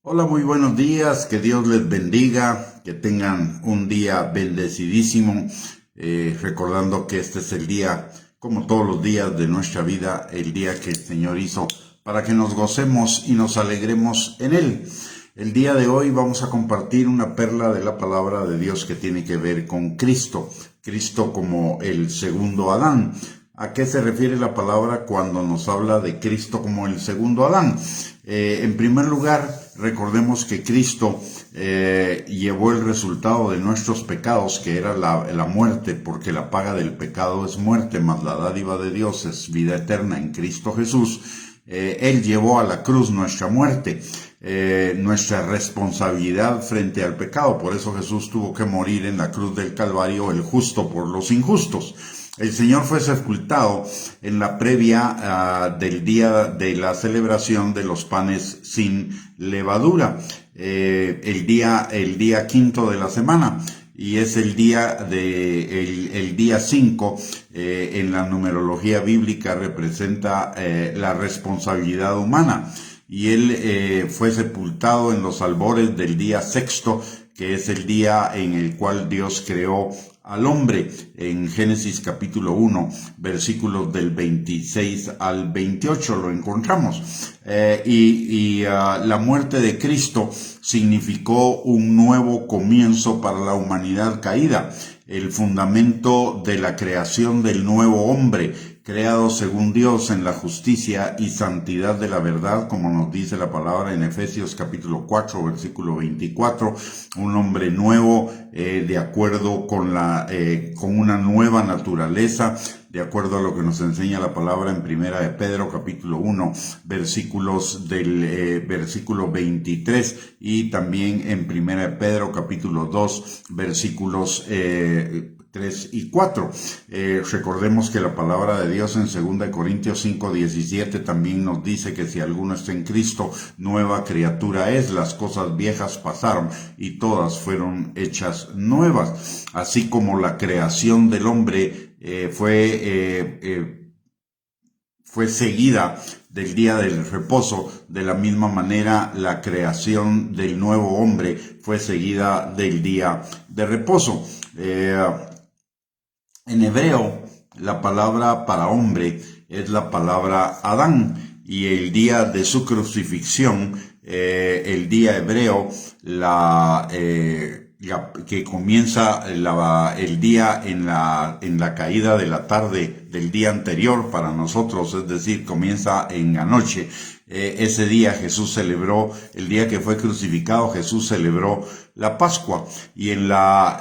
Hola, muy buenos días, que Dios les bendiga, que tengan un día bendecidísimo, recordando que este es el día, como todos los días de nuestra vida, el día que el Señor hizo para que nos gocemos y nos alegremos en Él. El día de hoy vamos a compartir una perla de la palabra de Dios que tiene que ver con Cristo, Cristo como el segundo Adán. ¿A qué se refiere la palabra cuando nos habla de Cristo como el segundo Adán? En primer lugar, recordemos que Cristo llevó el resultado de nuestros pecados, que era la muerte, porque la paga del pecado es muerte, mas la dádiva de Dios es vida eterna en Cristo Jesús. Él llevó a la cruz nuestra muerte, nuestra responsabilidad frente al pecado. Por eso Jesús tuvo que morir en la cruz del Calvario, el justo por los injustos. El Señor fue sepultado en la previa del día de la celebración de los panes sin levadura, el día quinto de la semana, y es el día 5, en la numerología bíblica representa la responsabilidad humana, y él fue sepultado en los albores del día sexto, que es el día en el cual Dios creó al hombre. En Génesis capítulo 1, versículos del 26 al 28 lo encontramos. La muerte de Cristo significó un nuevo comienzo para la humanidad caída, el fundamento de la creación del nuevo hombre, creado según Dios en la justicia y santidad de la verdad, como nos dice la palabra en Efesios capítulo 4, versículo 24, un hombre nuevo, de acuerdo con una nueva naturaleza, de acuerdo a lo que nos enseña la palabra en Primera de Pedro capítulo 1, versículos del versículo 23, y también en Primera de Pedro capítulo 2, versículos 3 y 4. Recordemos que la palabra de Dios en 2 Corintios 5, 17 también nos dice que si alguno está en Cristo, nueva criatura es, las cosas viejas pasaron y todas fueron hechas nuevas. Así como la creación del hombre fue seguida del día del reposo, de la misma manera la creación del nuevo hombre fue seguida del día de reposo. En hebreo, la palabra para hombre es la palabra Adán, y el día de su crucifixión, el día hebreo, que comienza el día en la caída de la tarde del día anterior para nosotros, es decir, comienza en la noche. Ese día Jesús celebró, el día que fue crucificado, Jesús celebró la Pascua, y en la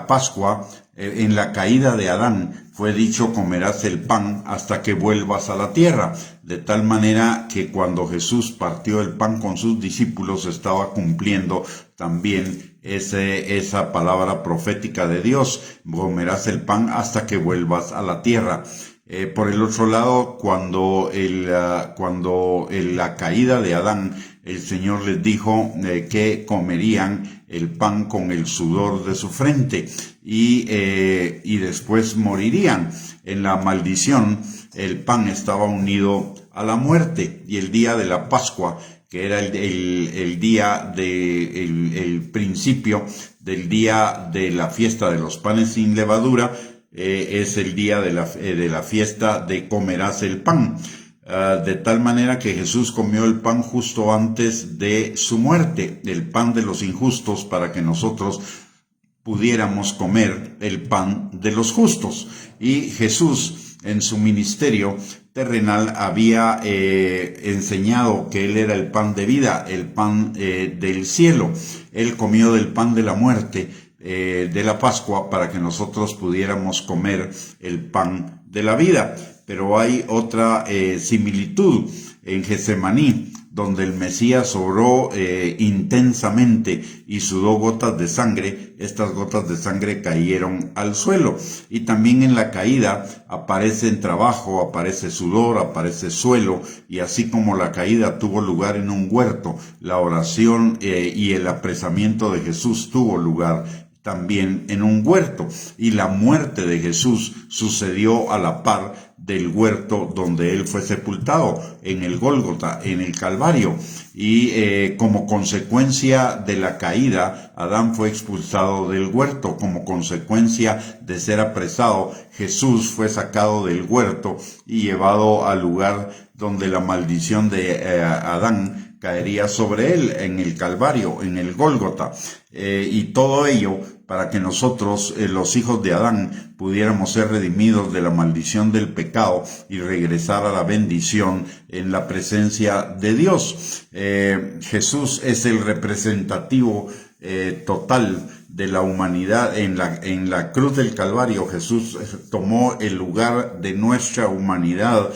Pascua, en la caída de Adán, fue dicho: comerás el pan hasta que vuelvas a la tierra. De tal manera que cuando Jesús partió el pan con sus discípulos, estaba cumpliendo también esa palabra profética de Dios: comerás el pan hasta que vuelvas a la tierra. Por el otro lado, cuando la caída de Adán, el Señor les dijo que comerían el pan con el sudor de su frente y después morirían. En la maldición, el pan estaba unido a la muerte, y el día de la Pascua, que era el día el principio del día de la fiesta de los panes sin levadura, es el día de la fiesta de comerás el pan. De tal manera que Jesús comió el pan justo antes de su muerte, el pan de los injustos, para que nosotros pudiéramos comer el pan de los justos. Y Jesús, en su ministerio terrenal, había enseñado que Él era el pan de vida, el pan del cielo. Él comió del pan de la muerte, de la Pascua, para que nosotros pudiéramos comer el pan de la vida. Pero hay otra similitud en Getsemaní, donde el Mesías oró intensamente y sudó gotas de sangre. Estas gotas de sangre cayeron al suelo. Y también en la caída aparece trabajo, aparece sudor, aparece suelo. Y así como la caída tuvo lugar en un huerto, la oración y el apresamiento de Jesús tuvo lugar también en un huerto. Y la muerte de Jesús sucedió a la par del huerto donde él fue sepultado, en el Gólgota, en el Calvario. Y como consecuencia de la caída, Adán fue expulsado del huerto. Como consecuencia de ser apresado, Jesús fue sacado del huerto y llevado al lugar donde la maldición de Adán caería sobre él, en el Calvario, en el Gólgota. Y todo ello para que nosotros, los hijos de Adán, pudiéramos ser redimidos de la maldición del pecado y regresar a la bendición en la presencia de Dios. Jesús es el representativo total de la humanidad. En la cruz del Calvario, Jesús tomó el lugar de nuestra humanidad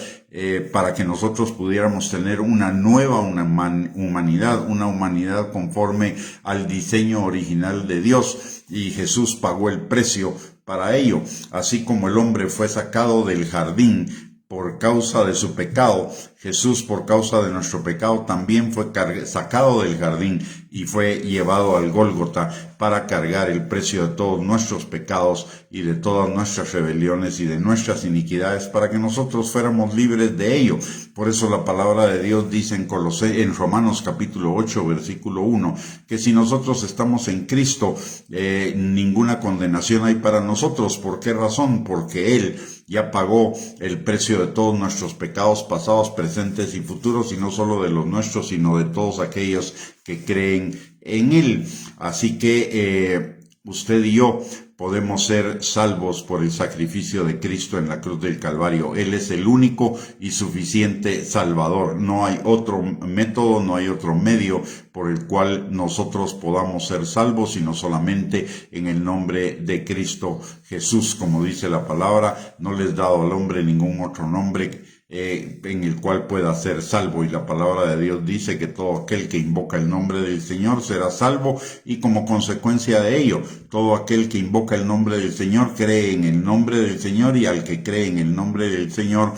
para que nosotros pudiéramos tener una nueva humanidad, una humanidad conforme al diseño original de Dios, y Jesús pagó el precio para ello. Así como el hombre fue sacado del jardín por causa de su pecado, Jesús, por causa de nuestro pecado, también fue sacado del jardín y fue llevado al Gólgota para cargar el precio de todos nuestros pecados y de todas nuestras rebeliones y de nuestras iniquidades, para que nosotros fuéramos libres de ello. Por eso la palabra de Dios dice en Romanos capítulo 8, versículo 1, que si nosotros estamos en Cristo, ninguna condenación hay para nosotros. ¿Por qué razón? Porque Él ya pagó el precio de todos nuestros pecados pasados, presentes y futuros, y no solo de los nuestros, sino de todos aquellos que creen en Él. Así que usted y yo podemos ser salvos por el sacrificio de Cristo en la cruz del Calvario. Él es el único y suficiente Salvador. No hay otro método, no hay otro medio por el cual nosotros podamos ser salvos, sino solamente en el nombre de Cristo Jesús. Como dice la palabra, no les he dado al hombre ningún otro nombre en el cual pueda ser salvo, y la palabra de Dios dice que todo aquel que invoca el nombre del Señor será salvo, y como consecuencia de ello, todo aquel que invoca el nombre del Señor cree en el nombre del Señor, y al que cree en el nombre del Señor,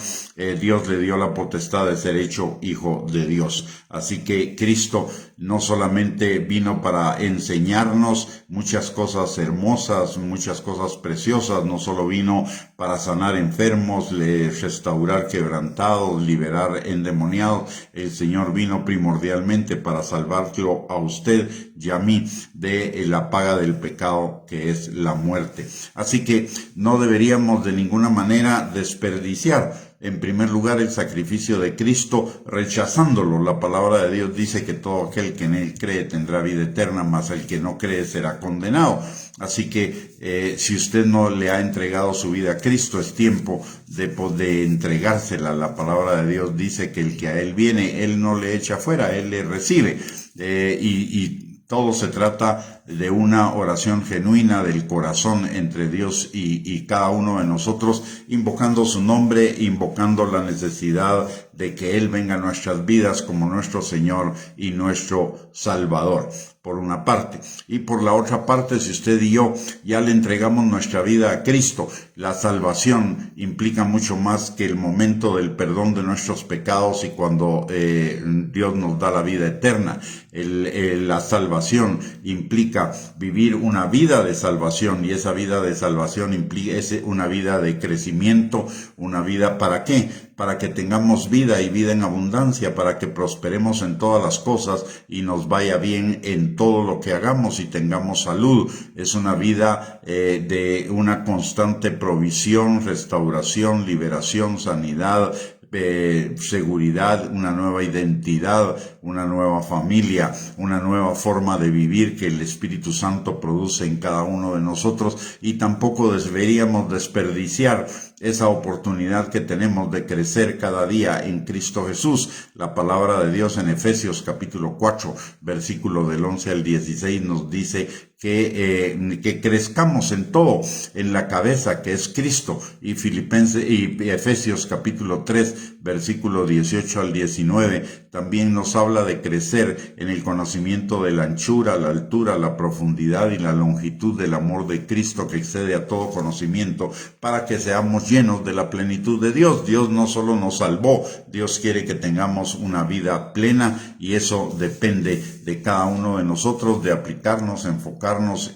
Dios le dio la potestad de ser hecho hijo de Dios. Así que Cristo no solamente vino para enseñarnos muchas cosas hermosas, muchas cosas preciosas, no solo vino para sanar enfermos, restaurar quebrantados, liberar endemoniados. El Señor vino primordialmente para salvarlo a usted y a mí de la paga del pecado, que es la muerte. Así que no deberíamos de ninguna manera desperdiciar, en primer lugar, el sacrificio de Cristo, rechazándolo. La palabra de Dios dice que todo aquel que en Él cree tendrá vida eterna, mas el que no cree será condenado. Así que si usted no le ha entregado su vida a Cristo, es tiempo de entregársela. La palabra de Dios dice que el que a Él viene, Él no le echa fuera, Él le recibe. Y todo se trata de una oración genuina del corazón entre Dios y cada uno de nosotros, invocando su nombre, invocando la necesidad de que Él venga a nuestras vidas como nuestro Señor y nuestro Salvador, por una parte. Y por la otra parte, si usted y yo ya le entregamos nuestra vida a Cristo, la salvación implica mucho más que el momento del perdón de nuestros pecados y cuando Dios nos da la vida eterna. La salvación implica vivir una vida de salvación, y esa vida de salvación implica una vida de crecimiento, una vida ¿para qué? Para que tengamos vida y vida en abundancia, para que prosperemos en todas las cosas y nos vaya bien en todo lo que hagamos y tengamos salud. Es una vida de una constante provisión, restauración, liberación, sanidad, seguridad, una nueva identidad, una nueva familia, una nueva forma de vivir que el Espíritu Santo produce en cada uno de nosotros. Y tampoco deberíamos desperdiciar esa oportunidad que tenemos de crecer cada día en Cristo Jesús. La palabra de Dios en Efesios capítulo 4, versículo del 11 al 16 nos dice que crezcamos en todo, en la cabeza que es Cristo. Y Efesios capítulo 3, versículo 18 al 19 también nos habla de crecer en el conocimiento de la anchura, la altura, la profundidad y la longitud del amor de Cristo, que excede a todo conocimiento, para que seamos llenos de la plenitud de Dios. Dios no solo nos salvó, Dios quiere que tengamos una vida plena, y eso depende de cada uno de nosotros, de aplicarnos, enfocarnos,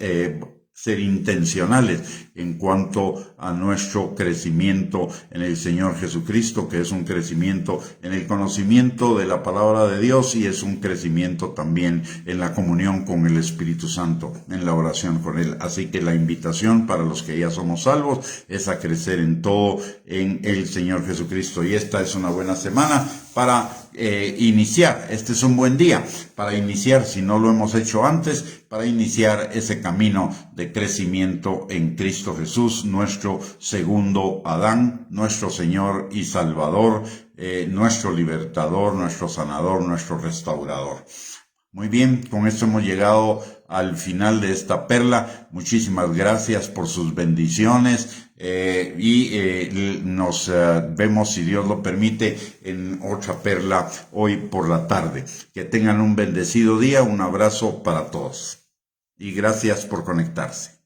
ser intencionales en cuanto a nuestro crecimiento en el Señor Jesucristo, que es un crecimiento en el conocimiento de la palabra de Dios y es un crecimiento también en la comunión con el Espíritu Santo, en la oración con Él. Así que la invitación para los que ya somos salvos es a crecer en todo en el Señor Jesucristo. Y esta es una buena semana para iniciar. Este es un buen día para iniciar, si no lo hemos hecho antes, para iniciar ese camino de crecimiento en Cristo Jesús, nuestro segundo Adán, nuestro Señor y Salvador, nuestro libertador, nuestro sanador, nuestro restaurador. Muy bien, con esto hemos llegado al final de esta perla. Muchísimas gracias por sus bendiciones nos vemos, si Dios lo permite, en otra perla hoy por la tarde. Que tengan un bendecido día, un abrazo para todos y gracias por conectarse.